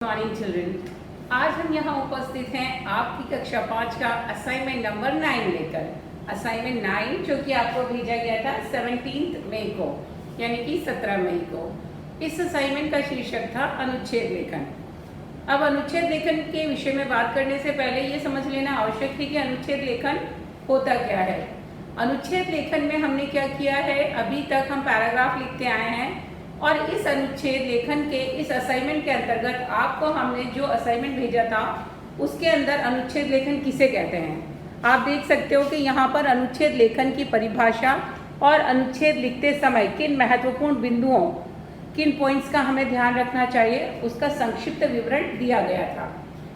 Morning children, आज हम यहाँ उपस्थित हैं आपकी कक्षा 5 का असाइनमेंट नंबर 9 लेकर। असाइनमेंट 9 जो कि आपको भेजा गया था 17 मई को, यानी कि 17 मई को। इस असाइनमेंट का शीर्षक था अनुच्छेद लेखन। अब अनुच्छेद लेखन के विषय में बात करने से पहले ये समझ लेना आवश्यक है कि अनुच्छेद लेखन होता क्या है। अनुच्छेद लेखन में हमने क्या किया है, अभी तक हम पैराग्राफ लिखते आए हैं और इस अनुच्छेद लेखन के इस असाइनमेंट के अंतर्गत आपको हमने जो असाइनमेंट भेजा था उसके अंदर अनुच्छेद लेखन किसे कहते हैं। आप देख सकते हो कि यहाँ पर अनुच्छेद लेखन की परिभाषा और अनुच्छेद लिखते समय किन महत्वपूर्ण बिंदुओं, किन पॉइंट्स का हमें ध्यान रखना चाहिए, उसका संक्षिप्त विवरण दिया गया था।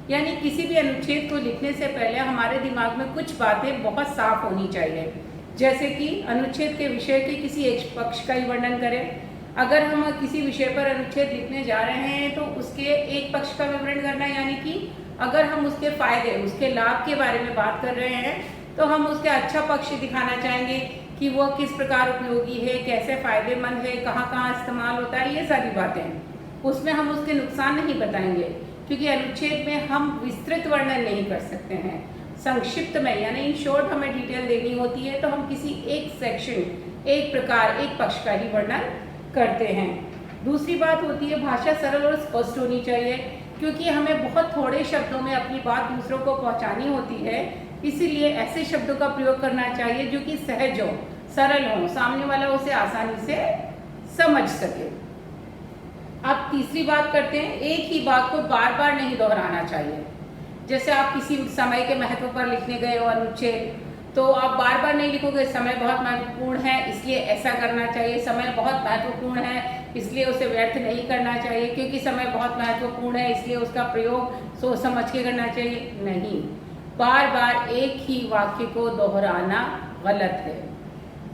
यानी किसी भी अनुच्छेद को लिखने से पहले हमारे दिमाग में कुछ बातें बहुत साफ होनी चाहिए, जैसे कि अनुच्छेद के विषय के किसी एक पक्ष का ही वर्णन करें। अगर हम किसी विषय पर अनुच्छेद लिखने जा रहे हैं तो उसके एक पक्ष का विवरण करना, यानी कि अगर हम उसके फायदे, उसके लाभ के बारे में बात कर रहे हैं तो हम उसके अच्छा पक्ष दिखाना चाहेंगे कि वो किस प्रकार उपयोगी है, कैसे फायदेमंद है, कहाँ कहाँ इस्तेमाल होता है, ये सारी बातें। उसमें हम उसके नुकसान नहीं बताएंगे, क्योंकि अनुच्छेद में हम विस्तृत वर्णन नहीं कर सकते हैं। संक्षिप्त में यानी इन शॉर्ट हमें डिटेल देनी होती है तो हम किसी एक सेक्शन, एक प्रकार, एक पक्ष का ही वर्णन करते हैं। दूसरी बात होती है भाषा सरल और स्पष्ट होनी चाहिए, क्योंकि हमें बहुत थोड़े शब्दों में अपनी बात दूसरों को पहुंचानी होती है। इसीलिए ऐसे शब्दों का प्रयोग करना चाहिए जो कि सहज हो, सरल हो, सामने वाला उसे आसानी से समझ सके। अब तीसरी बात करते हैं, एक ही बात को बार बार नहीं दोहराना चाहिए। जैसे आप किसी समय के महत्व पर लिखने गए हो अनुच्छेद, तो आप बार बार नहीं लिखोगे समय बहुत महत्वपूर्ण है इसलिए ऐसा करना चाहिए, समय बहुत महत्वपूर्ण है इसलिए उसे व्यर्थ नहीं करना चाहिए, क्योंकि समय बहुत महत्वपूर्ण है इसलिए उसका प्रयोग सोच समझ के करना चाहिए। नहीं, बार बार एक ही वाक्य को दोहराना गलत है।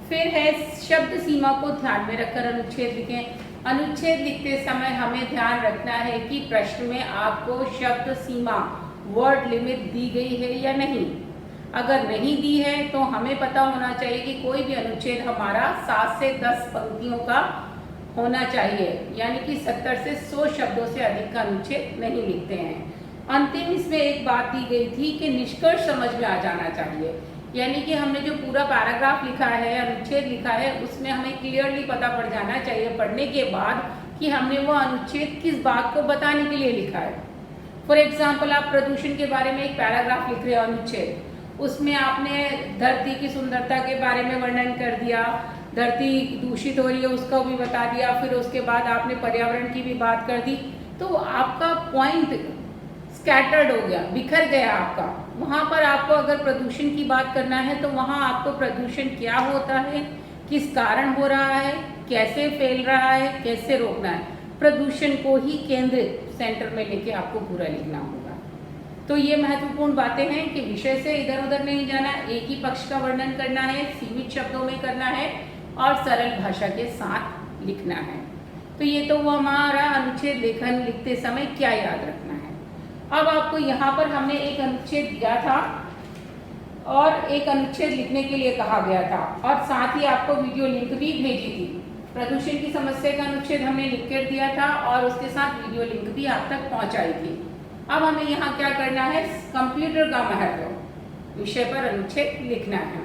फिर है शब्द सीमा को ध्यान में रखकर अनुच्छेद लिखें। अनुच्छेद लिखते समय हमें ध्यान रखना है कि प्रश्न में आपको शब्द सीमा, वर्ड लिमिट दी गई है या नहीं। अगर नहीं दी है तो हमें पता होना चाहिए कि कोई भी अनुच्छेद हमारा 7 से 10 पंक्तियों का होना चाहिए, यानी कि 70 से 100 शब्दों से अधिक का अनुच्छेद नहीं लिखते हैं। अंतिम इसमें एक बात दी गई थी कि निष्कर्ष समझ में आ जाना चाहिए, यानी कि हमने जो पूरा पैराग्राफ लिखा है, अनुच्छेद लिखा है, उसमें हमें क्लियरली पता पड़ जाना चाहिए पढ़ने के बाद कि हमने वो अनुच्छेद किस बात को बताने के लिए लिखा है। फॉर एग्जाम्पल, आप प्रदूषण के बारे में एक पैराग्राफ लिख रहे हो अनुच्छेद, उसमें आपने धरती की सुंदरता के बारे में वर्णन कर दिया, धरती दूषित हो रही है उसका भी बता दिया, फिर उसके बाद आपने पर्यावरण की भी बात कर दी, तो आपका पॉइंट स्कैटर्ड हो गया, बिखर गया आपका। वहाँ पर आपको अगर प्रदूषण की बात करना है तो वहाँ आपको प्रदूषण क्या होता है, किस कारण हो रहा है, कैसे फैल रहा है, कैसे रोकना है, प्रदूषण को ही केंद्रित सेंटर में लेके आपको पूरा लिखना होगा। तो ये महत्वपूर्ण बातें हैं कि विषय से इधर उधर नहीं जाना, एक ही पक्ष का वर्णन करना है, सीमित शब्दों में करना है और सरल भाषा के साथ लिखना है। तो ये तो वो हमारा अनुच्छेद लेखन लिखते समय क्या याद रखना है। अब आपको यहाँ पर हमने एक अनुच्छेद दिया था और एक अनुच्छेद लिखने के लिए कहा गया था, और साथ ही आपको वीडियो लिंक भी भेजी थी। प्रदूषण की समस्या का अनुच्छेद हमने लिख कर दिया था और उसके साथ वीडियो लिंक भी आप तक पहुँचाई थी। अब हमें यहाँ क्या करना है, कंप्यूटर का महत्व विषय पर अनुच्छेद लिखना है।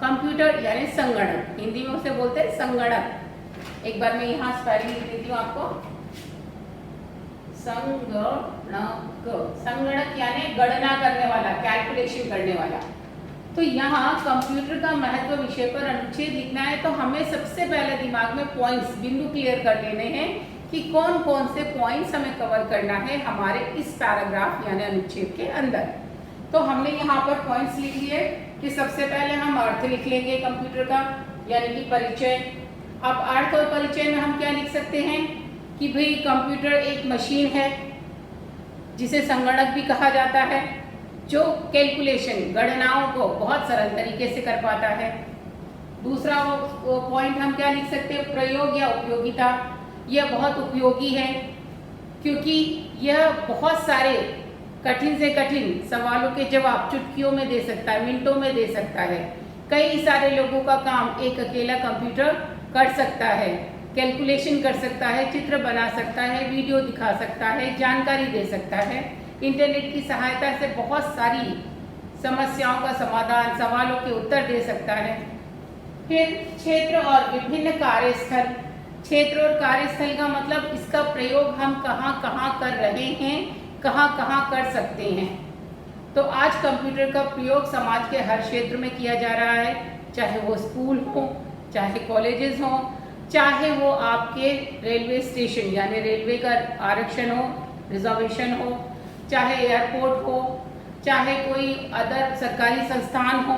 कंप्यूटर यानी संगणक, हिंदी में उसे बोलते हैं संगणक। एक बार मैं यहाँ स्पेलिंग लिख देती हूँ आपको, संगणक, संगणक यानी गणना करने वाला, कैलकुलेशन करने वाला। तो यहाँ कंप्यूटर का महत्व विषय पर अनुच्छेद लिखना है तो हमें सबसे पहले दिमाग में पॉइंट्स, बिंदु क्लियर कर लेने हैं कि कौन कौन से पॉइंट्स हमें कवर करना है हमारे इस पैराग्राफ यानी अनुच्छेद के अंदर। तो हमने यहाँ पर पॉइंट्स लिख लिए कि सबसे पहले हम अर्थ लिख लेंगे कंप्यूटर का, यानी कि परिचय। अब अर्थ और परिचय में हम क्या लिख सकते हैं कि भाई कंप्यूटर एक मशीन है जिसे संगणक भी कहा जाता है, जो कैलकुलेशन, गणनाओं को बहुत सरल तरीके से कर पाता है। दूसरा वो पॉइंट हम क्या लिख सकते हैं, प्रयोग या उपयोगिता। यह बहुत उपयोगी है क्योंकि यह बहुत सारे कठिन से कठिन सवालों के जवाब चुटकियों में दे सकता है, मिनटों में दे सकता है। कई सारे लोगों का काम एक अकेला कंप्यूटर कर सकता है। कैलकुलेशन कर सकता है, चित्र बना सकता है, वीडियो दिखा सकता है, जानकारी दे सकता है। इंटरनेट की सहायता से बहुत सारी समस्याओं का समाधान, सवालों के उत्तर दे सकता है। फिर क्षेत्र और विभिन्न कार्यस्थल। क्षेत्र और कार्यस्थल का मतलब इसका प्रयोग हम कहाँ कहाँ कर रहे हैं, कहाँ कहाँ कर सकते हैं। तो आज कंप्यूटर का प्रयोग समाज के हर क्षेत्र में किया जा रहा है, चाहे वो स्कूल हो, चाहे कॉलेजेस हो, चाहे वो आपके रेलवे स्टेशन यानी रेलवे का आरक्षण हो, रिजर्वेशन हो, चाहे एयरपोर्ट हो, चाहे कोई अदर सरकारी संस्थान हो,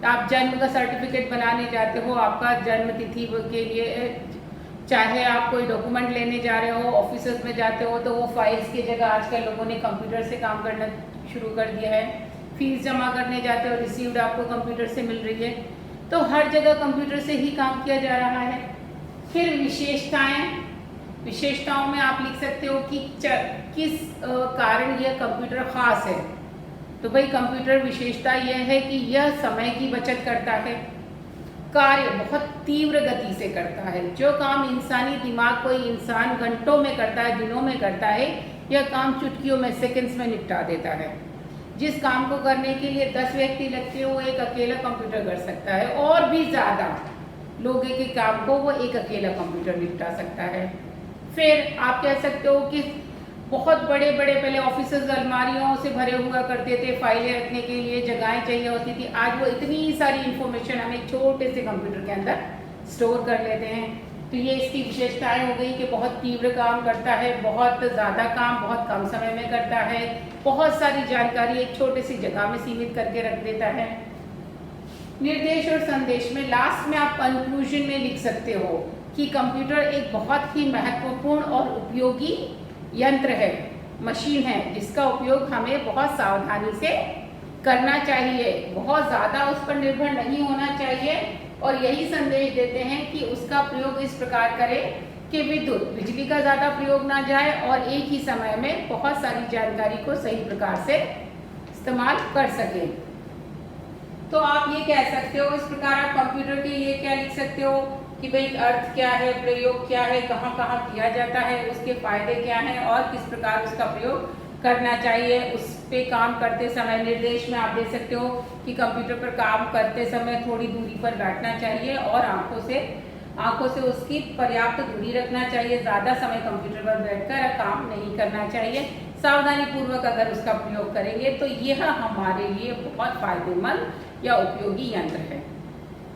आप जन्म का सर्टिफिकेट बनाने जाते हो, आपका जन्म तिथि के लिए, चाहे आप कोई डॉक्यूमेंट लेने जा रहे हो, ऑफिस में जाते हो, तो वो फाइल्स की जगह आजकल लोगों ने कंप्यूटर से काम करना शुरू कर दिया है। फीस जमा करने जाते हो, रिसीव्ड आपको कंप्यूटर से मिल रही है। तो हर जगह कंप्यूटर से ही काम किया जा रहा है। फिर विशेषताएं। विशेषताओं में आप लिख सकते हो कि किस कारण यह कंप्यूटर खास है। तो भाई कंप्यूटर विशेषता यह है कि यह समय की बचत करता है, कार्य बहुत तीव्र गति से करता है। जो काम इंसानी दिमाग कोई इंसान घंटों में करता है, दिनों में करता है, यह काम चुटकियों में, सेकंड्स में निपटा देता है। जिस काम को करने के लिए 10 व्यक्ति लगते हैं वो एक अकेला कंप्यूटर कर सकता है, और भी ज़्यादा लोगों के काम को वो एक अकेला कंप्यूटर निपटा सकता है। फिर आप कह सकते हो कि बहुत बड़े बड़े पहले ऑफिसेज अलमारियों से भरे हुआ करते थे, फाइलें रखने के लिए जगहें चाहिए होती थी। आज वो इतनी सारी इंफॉर्मेशन हम एक छोटे से कंप्यूटर के अंदर स्टोर कर लेते हैं। तो ये इसकी विशेषताएं हो गई कि बहुत तीव्र काम करता है, बहुत ज़्यादा काम बहुत कम समय में करता है, बहुत सारी जानकारी एक छोटे सी जगह में सीमित करके रख देता है। निर्देश और संदेश में लास्ट में आप कंक्लूजन में लिख सकते हो कि कंप्यूटर एक बहुत ही महत्वपूर्ण और उपयोगी यंत्र है, मशीन है, जिसका उपयोग हमें बहुत सावधानी से करना चाहिए, बहुत ज़्यादा उस पर निर्भर नहीं होना चाहिए। और यही संदेश देते हैं कि उसका प्रयोग इस प्रकार करें कि बिजली का ज़्यादा प्रयोग ना जाए और एक ही समय में बहुत सारी जानकारी को सही प्रकार से इस्तेमाल कर सकें। तो आप ये कह सकते हो, इस प्रकार आप कंप्यूटर के ये क्या लिख सकते हो कि भाई अर्थ क्या है, प्रयोग क्या है, कहाँ कहाँ किया जाता है, उसके फायदे क्या हैं और किस प्रकार उसका प्रयोग करना चाहिए। उस पे काम करते समय निर्देश में आप दे सकते हो कि कंप्यूटर पर काम करते समय थोड़ी दूरी पर बैठना चाहिए और आंखों से उसकी पर्याप्त दूरी रखना चाहिए। ज़्यादा समय कंप्यूटर पर बैठकर काम नहीं करना चाहिए। सावधानी पूर्वक अगर उसका प्रयोग करेंगे तो यह हमारे लिए बहुत फायदेमंद या उपयोगी यंत्र है।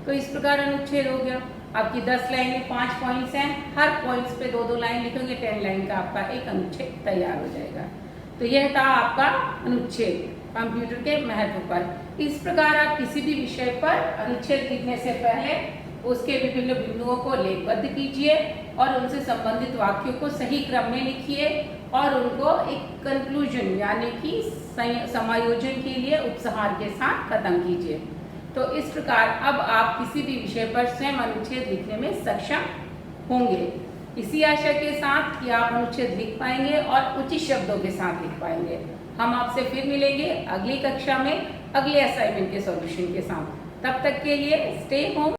तो इस प्रकार अनुच्छेद हो गया। आपकी 10 लाइन में 5 पॉइंट्स हैं, हर पॉइंट्स पे 2-2 लाइन लिखोगे, 10 लाइन का आपका एक अनुच्छेद तैयार हो जाएगा। तो यह था आपका अनुच्छेद कंप्यूटर के महत्व पर। इस प्रकार आप किसी भी विषय पर अनुच्छेद लिखने से पहले उसके विभिन्न बिंदुओं को लेखबद्ध कीजिए और उनसे संबंधित वाक्यों को सही क्रम में लिखिए और उनको एक कंक्लूजन यानी कि समायोजन के लिए उपसंहार के साथ खत्म कीजिए। तो इस प्रकार अब आप किसी भी विषय पर स्वयं अनुच्छेद लिखने में सक्षम होंगे। इसी आशा के साथ कि आप अनुच्छेद लिख पाएंगे और उचित शब्दों के साथ लिख पाएंगे। हम आपसे फिर मिलेंगे अगली कक्षा में अगले असाइनमेंट के सॉल्यूशन के साथ। तब तक के लिए स्टे होम।